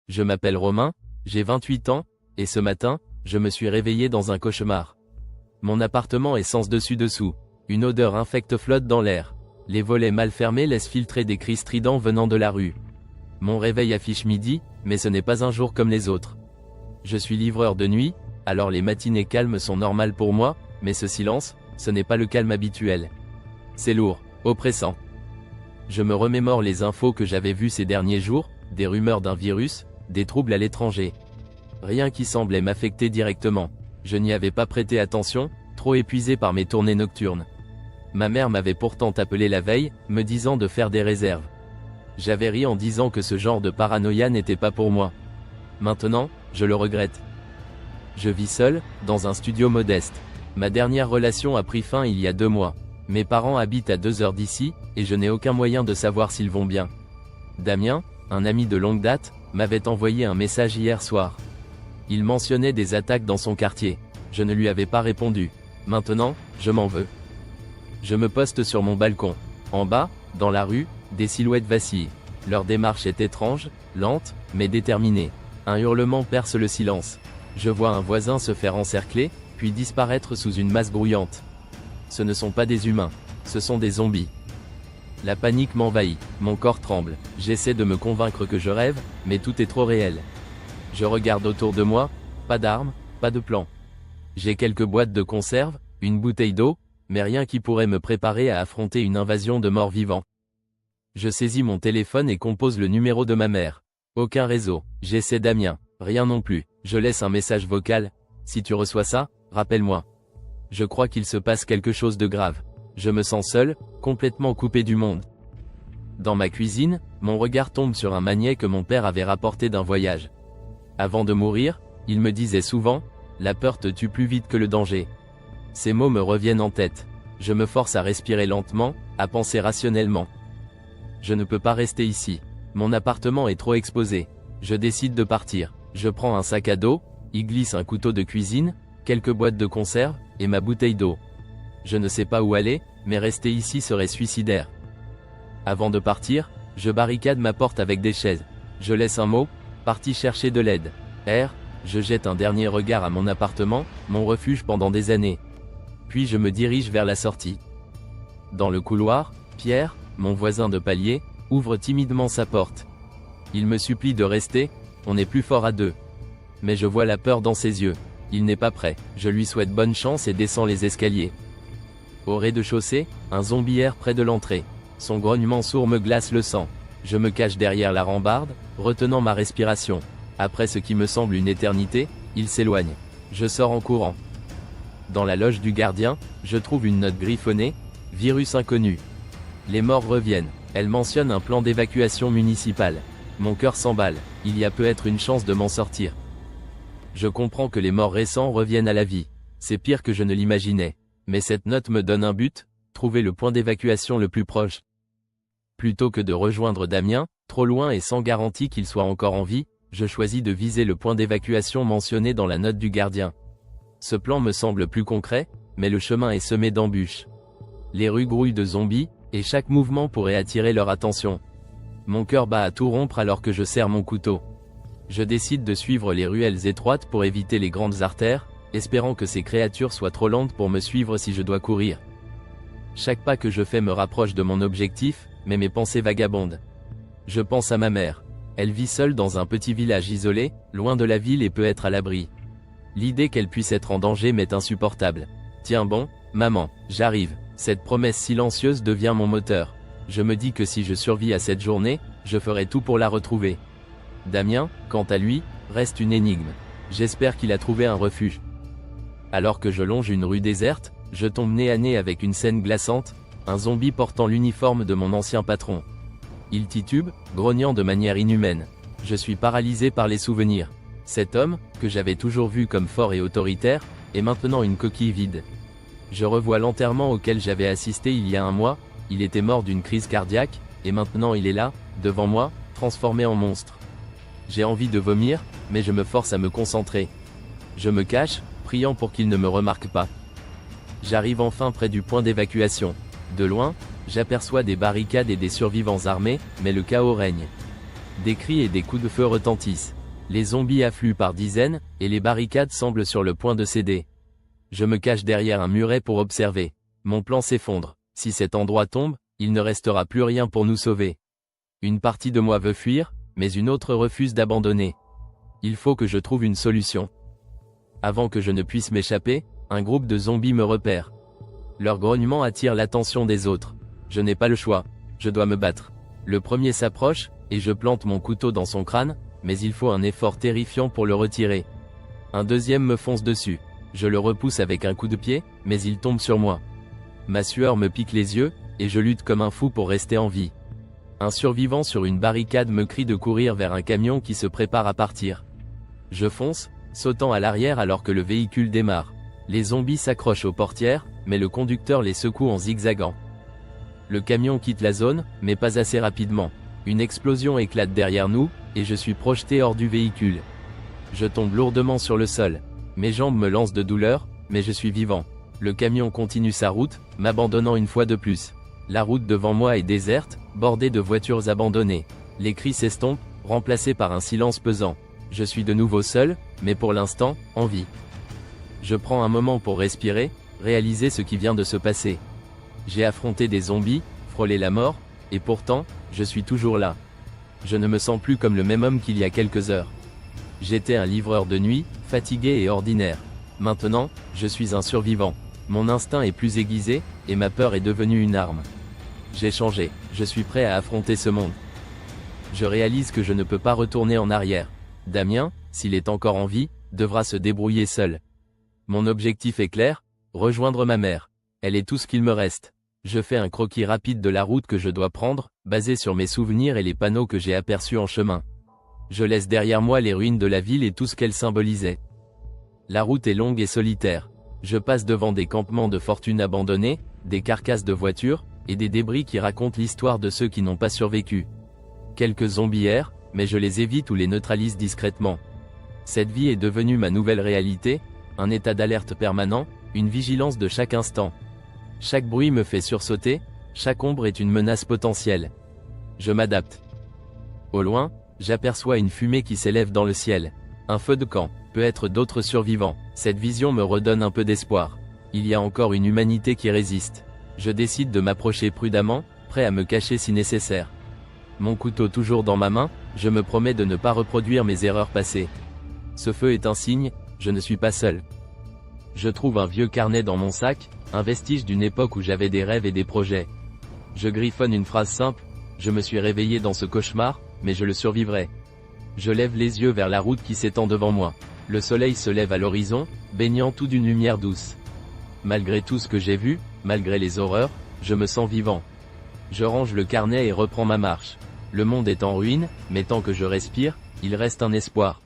Je m'appelle Romain, j'ai 28 ans, et ce matin, je me suis réveillé dans un cauchemar. Mon appartement est sens dessus-dessous. Une odeur infecte flotte dans l'air. Les volets mal fermés laissent filtrer des cris stridents venant de la rue. Mon réveil affiche midi, mais ce n'est pas un jour comme les autres. Je suis livreur de nuit, alors les matinées calmes sont normales pour moi, mais ce silence, ce n'est pas le calme habituel. C'est lourd, oppressant. Je me remémore les infos que j'avais vues ces derniers jours, des rumeurs d'un virus, des troubles à l'étranger. Rien qui semblait m'affecter directement. Je n'y avais pas prêté attention, trop épuisé par mes tournées nocturnes. Ma mère m'avait pourtant appelé la veille, me disant de faire des réserves. J'avais ri en disant que ce genre de paranoïa n'était pas pour moi. Maintenant, je le regrette. Je vis seul, dans un studio modeste. Ma dernière relation a pris fin il y a 2 mois. Mes parents habitent à 2 heures d'ici, et je n'ai aucun moyen de savoir s'ils vont bien. Damien, un ami de longue date, m'avait envoyé un message hier soir. Il mentionnait des attaques dans son quartier. Je ne lui avais pas répondu. Maintenant, je m'en veux. Je me poste sur mon balcon. En bas, dans la rue, des silhouettes vacillent. Leur démarche est étrange, lente, mais déterminée. Un hurlement perce le silence. Je vois un voisin se faire encercler, puis disparaître sous une masse grouillante. Ce ne sont pas des humains, ce sont des zombies. La panique m'envahit, mon corps tremble. J'essaie de me convaincre que je rêve, mais tout est trop réel. Je regarde autour de moi, pas d'armes, pas de plan. J'ai quelques boîtes de conserve, une bouteille d'eau, mais rien qui pourrait me préparer à affronter une invasion de morts vivants. Je saisis mon téléphone et compose le numéro de ma mère. Aucun réseau. J'essaie Damien. Rien non plus. Je laisse un message vocal. Si tu reçois ça, rappelle-moi. Je crois qu'il se passe quelque chose de grave. Je me sens seul, complètement coupé du monde. Dans ma cuisine, mon regard tombe sur un magnet que mon père avait rapporté d'un voyage. Avant de mourir, il me disait souvent, « La peur te tue plus vite que le danger ». Ces mots me reviennent en tête. Je me force à respirer lentement, à penser rationnellement. Je ne peux pas rester ici. Mon appartement est trop exposé. Je décide de partir. Je prends un sac à dos, y glisse un couteau de cuisine, quelques boîtes de conserve, et ma bouteille d'eau. Je ne sais pas où aller, mais rester ici serait suicidaire. Avant de partir, je barricade ma porte avec des chaises. Je laisse un mot, parti chercher de l'aide. Je jette un dernier regard à mon appartement, mon refuge pendant des années. Puis je me dirige vers la sortie. Dans le couloir, Pierre, mon voisin de palier, ouvre timidement sa porte. Il me supplie de rester, on est plus fort à 2. Mais je vois la peur dans ses yeux. Il n'est pas prêt. Je lui souhaite bonne chance et descends les escaliers. Au rez-de-chaussée, un zombie erre près de l'entrée. Son grognement sourd me glace le sang. Je me cache derrière la rambarde, retenant ma respiration. Après ce qui me semble une éternité, il s'éloigne. Je sors en courant. Dans la loge du gardien, je trouve une note griffonnée, « Virus inconnu ». Les morts reviennent. Elle mentionne un plan d'évacuation municipal. Mon cœur s'emballe. Il y a peut-être une chance de m'en sortir. Je comprends que les morts récents reviennent à la vie. C'est pire que je ne l'imaginais. Mais cette note me donne un but, trouver le point d'évacuation le plus proche. Plutôt que de rejoindre Damien, trop loin et sans garantie qu'il soit encore en vie, je choisis de viser le point d'évacuation mentionné dans la note du gardien. Ce plan me semble plus concret, mais le chemin est semé d'embûches. Les rues grouillent de zombies, et chaque mouvement pourrait attirer leur attention. Mon cœur bat à tout rompre alors que je serre mon couteau. Je décide de suivre les ruelles étroites pour éviter les grandes artères, espérant que ces créatures soient trop lentes pour me suivre si je dois courir. Chaque pas que je fais me rapproche de mon objectif, mais mes pensées vagabondent. Je pense à ma mère. Elle vit seule dans un petit village isolé, loin de la ville et peut être à l'abri. L'idée qu'elle puisse être en danger m'est insupportable. Tiens bon, maman, j'arrive. Cette promesse silencieuse devient mon moteur. Je me dis que si je survis à cette journée, je ferai tout pour la retrouver. Damien, quant à lui, reste une énigme. J'espère qu'il a trouvé un refuge. Alors que je longe une rue déserte, je tombe nez à nez avec une scène glaçante, un zombie portant l'uniforme de mon ancien patron. Il titube, grognant de manière inhumaine. Je suis paralysé par les souvenirs. Cet homme, que j'avais toujours vu comme fort et autoritaire, est maintenant une coquille vide. Je revois l'enterrement auquel j'avais assisté il y a 1 mois, il était mort d'une crise cardiaque, et maintenant il est là, devant moi, transformé en monstre. J'ai envie de vomir, mais je me force à me concentrer. Je me cache, priant pour qu'il ne me remarque pas. J'arrive enfin près du point d'évacuation. De loin, j'aperçois des barricades et des survivants armés, mais le chaos règne. Des cris et des coups de feu retentissent. Les zombies affluent par dizaines, et les barricades semblent sur le point de céder. Je me cache derrière un muret pour observer. Mon plan s'effondre. Si cet endroit tombe, il ne restera plus rien pour nous sauver. Une partie de moi veut fuir, mais une autre refuse d'abandonner. Il faut que je trouve une solution. Avant que je ne puisse m'échapper, un groupe de zombies me repère. Leur grognement attire l'attention des autres. Je n'ai pas le choix, je dois me battre. Le premier s'approche, et je plante mon couteau dans son crâne, mais il faut un effort terrifiant pour le retirer. Un deuxième me fonce dessus. Je le repousse avec un coup de pied, mais il tombe sur moi. Ma sueur me pique les yeux, et je lutte comme un fou pour rester en vie. Un survivant sur une barricade me crie de courir vers un camion qui se prépare à partir. Je fonce, sautant à l'arrière alors que le véhicule démarre. Les zombies s'accrochent aux portières, mais le conducteur les secoue en zigzagant. Le camion quitte la zone, mais pas assez rapidement. Une explosion éclate derrière nous, et je suis projeté hors du véhicule. Je tombe lourdement sur le sol. Mes jambes me lancent de douleur, mais je suis vivant. Le camion continue sa route, m'abandonnant une fois de plus. La route devant moi est déserte, bordée de voitures abandonnées. Les cris s'estompent, remplacés par un silence pesant. Je suis de nouveau seul, mais pour l'instant, en vie. Je prends un moment pour respirer, réaliser ce qui vient de se passer. J'ai affronté des zombies, frôlé la mort, et pourtant, je suis toujours là. Je ne me sens plus comme le même homme qu'il y a quelques heures. J'étais un livreur de nuit, fatigué et ordinaire. Maintenant, je suis un survivant. Mon instinct est plus aiguisé, et ma peur est devenue une arme. J'ai changé, je suis prêt à affronter ce monde. Je réalise que je ne peux pas retourner en arrière. Damien, s'il est encore en vie, devra se débrouiller seul. Mon objectif est clair, rejoindre ma mère. Elle est tout ce qu'il me reste. Je fais un croquis rapide de la route que je dois prendre, basé sur mes souvenirs et les panneaux que j'ai aperçus en chemin. Je laisse derrière moi les ruines de la ville et tout ce qu'elle symbolisait. La route est longue et solitaire. Je passe devant des campements de fortune abandonnés, des carcasses de voitures, et des débris qui racontent l'histoire de ceux qui n'ont pas survécu. Quelques zombies errent, mais je les évite ou les neutralise discrètement. Cette vie est devenue ma nouvelle réalité, un état d'alerte permanent, une vigilance de chaque instant. Chaque bruit me fait sursauter, chaque ombre est une menace potentielle. Je m'adapte. Au loin, j'aperçois une fumée qui s'élève dans le ciel. Un feu de camp, peut-être d'autres survivants. Cette vision me redonne un peu d'espoir. Il y a encore une humanité qui résiste. Je décide de m'approcher prudemment, prêt à me cacher si nécessaire. Mon couteau toujours dans ma main, je me promets de ne pas reproduire mes erreurs passées. Ce feu est un signe, je ne suis pas seul. Je trouve un vieux carnet dans mon sac, un vestige d'une époque où j'avais des rêves et des projets. Je griffonne une phrase simple, je me suis réveillé dans ce cauchemar, mais je le survivrai. Je lève les yeux vers la route qui s'étend devant moi. Le soleil se lève à l'horizon, baignant tout d'une lumière douce. Malgré tout ce que j'ai vu, malgré les horreurs, je me sens vivant. Je range le carnet et reprends ma marche. Le monde est en ruine, mais tant que je respire, il reste un espoir.